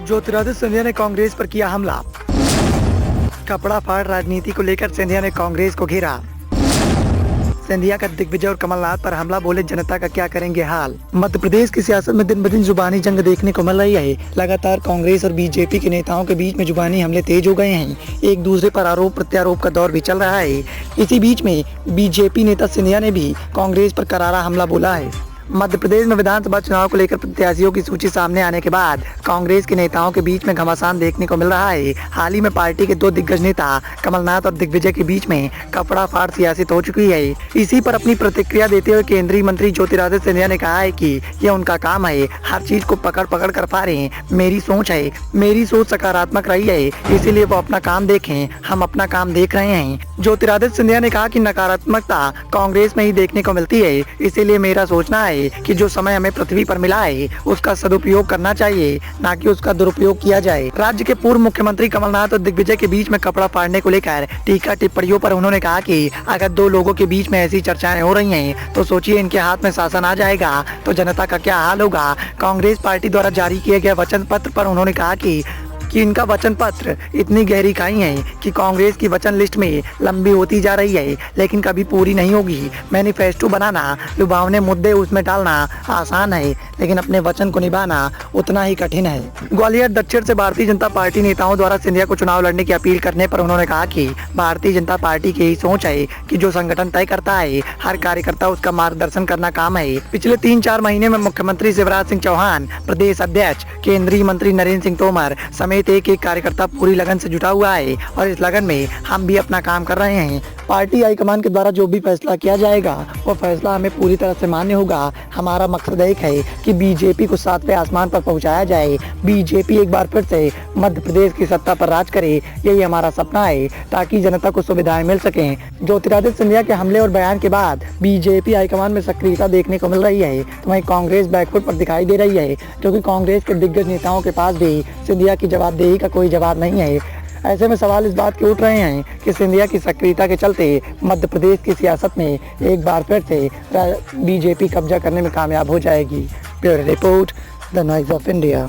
ज्योतिरादित्य सिंधिया ने कांग्रेस पर किया हमला। कपड़ा फाड़ राजनीति को लेकर सिंधिया ने कांग्रेस को घेरा। सिंधिया का दिग्विजय और कमलनाथ पर हमला, बोले जनता का क्या करेंगे हाल। मध्य प्रदेश की सियासत में दिन ब दिन जुबानी जंग देखने को मिल रही है। लगातार कांग्रेस और बीजेपी के नेताओं के बीच में जुबानी हमले तेज हो गए हैं। एक दूसरे पर आरोप प्रत्यारोप का दौर भी चल रहा है। इसी बीच में बीजेपी नेता सिंधिया ने भी कांग्रेस पर करारा हमला बोला है। मध्य प्रदेश में विधानसभा चुनाव को लेकर प्रत्याशियों की सूची सामने आने के बाद कांग्रेस के नेताओं के बीच में घमासान देखने को मिल रहा है। हाल ही में पार्टी के दो दिग्गज नेता कमलनाथ और दिग्विजय के बीच में कपड़ा फाड़ सियासत हो चुकी है। इसी पर अपनी प्रतिक्रिया देते हुए केंद्रीय मंत्री ज्योतिरादित्य सिंधिया ने कहा है कि यह उनका काम है, हर चीज को पकड़ पकड़ कर फाड़ें। मेरी सोच है, मेरी सोच सकारात्मक रही है, इसीलिए वो अपना काम देखें, हम अपना काम देख रहे हैं। ज्योतिरादित्य सिंधिया ने कहा कि नकारात्मकता कांग्रेस में ही देखने को मिलती है, इसीलिए मेरा सोचना है कि जो समय हमें पृथ्वी पर मिला है उसका सदुपयोग करना चाहिए, ना कि उसका दुरुपयोग किया जाए। राज्य के पूर्व मुख्यमंत्री कमलनाथ और दिग्विजय के बीच में कपड़ा फाड़ने को लेकर टीका टिप्पणियों पर उन्होंने कहा कि अगर दो लोगों के बीच में ऐसी चर्चाएं हो रही हैं तो सोचिए इनके हाथ में शासन आ जाएगा तो जनता का क्या हाल होगा। कांग्रेस पार्टी द्वारा जारी किए गए वचन पत्र पर उन्होंने कहा कि इनका वचन पत्र इतनी गहरी खाई है कि कांग्रेस की वचन लिस्ट में लंबी होती जा रही है, लेकिन कभी पूरी नहीं होगी। मैनिफेस्टो बनाना, लुभावने मुद्दे उसमें डालना आसान है, लेकिन अपने वचन को निभाना उतना ही कठिन है। ग्वालियर दक्षिण से भारतीय जनता पार्टी नेताओं द्वारा सिंधिया को चुनाव लड़ने की अपील करने पर उन्होंने कहा कि भारतीय जनता पार्टी की यही सोच है कि जो संगठन तय करता है हर कार्यकर्ता उसका मार्गदर्शन करना काम है। पिछले 3-4 महीने में मुख्यमंत्री शिवराज सिंह चौहान, प्रदेश अध्यक्ष, केंद्रीय मंत्री नरेंद्र सिंह तोमर समेत एक कार्यकर्ता पूरी लगन से जुटा हुआ है और इस लगन में हम भी अपना काम कर रहे हैं। पार्टी हाईकमान के द्वारा जो भी फैसला किया जाएगा वो फैसला हमें पूरी तरह से मान्य होगा। हमारा मकसद एक है कि बीजेपी को 7वें आसमान पर पहुंचाया जाए, बीजेपी एक बार फिर से मध्य प्रदेश की सत्ता पर राज करे, यही हमारा सपना है ताकि जनता को सुविधाएं मिल सकें। ज्योतिरादित्य सिंधिया के हमले और बयान के बाद बीजेपी हाईकमान में सक्रियता देखने को मिल रही है, तो वहीं कांग्रेस बैकफुट पर दिखाई दे रही है, क्योंकि कांग्रेस के दिग्गज नेताओं के पास भी सिंधिया की जवाबदेही का कोई जवाब नहीं है। ऐसे में सवाल इस बात के उठ रहे हैं कि सिंधिया की सक्रियता के चलते मध्य प्रदेश की सियासत में एक बार फिर से बीजेपी कब्जा करने में कामयाब हो जाएगी। Bureau report, the noise of India.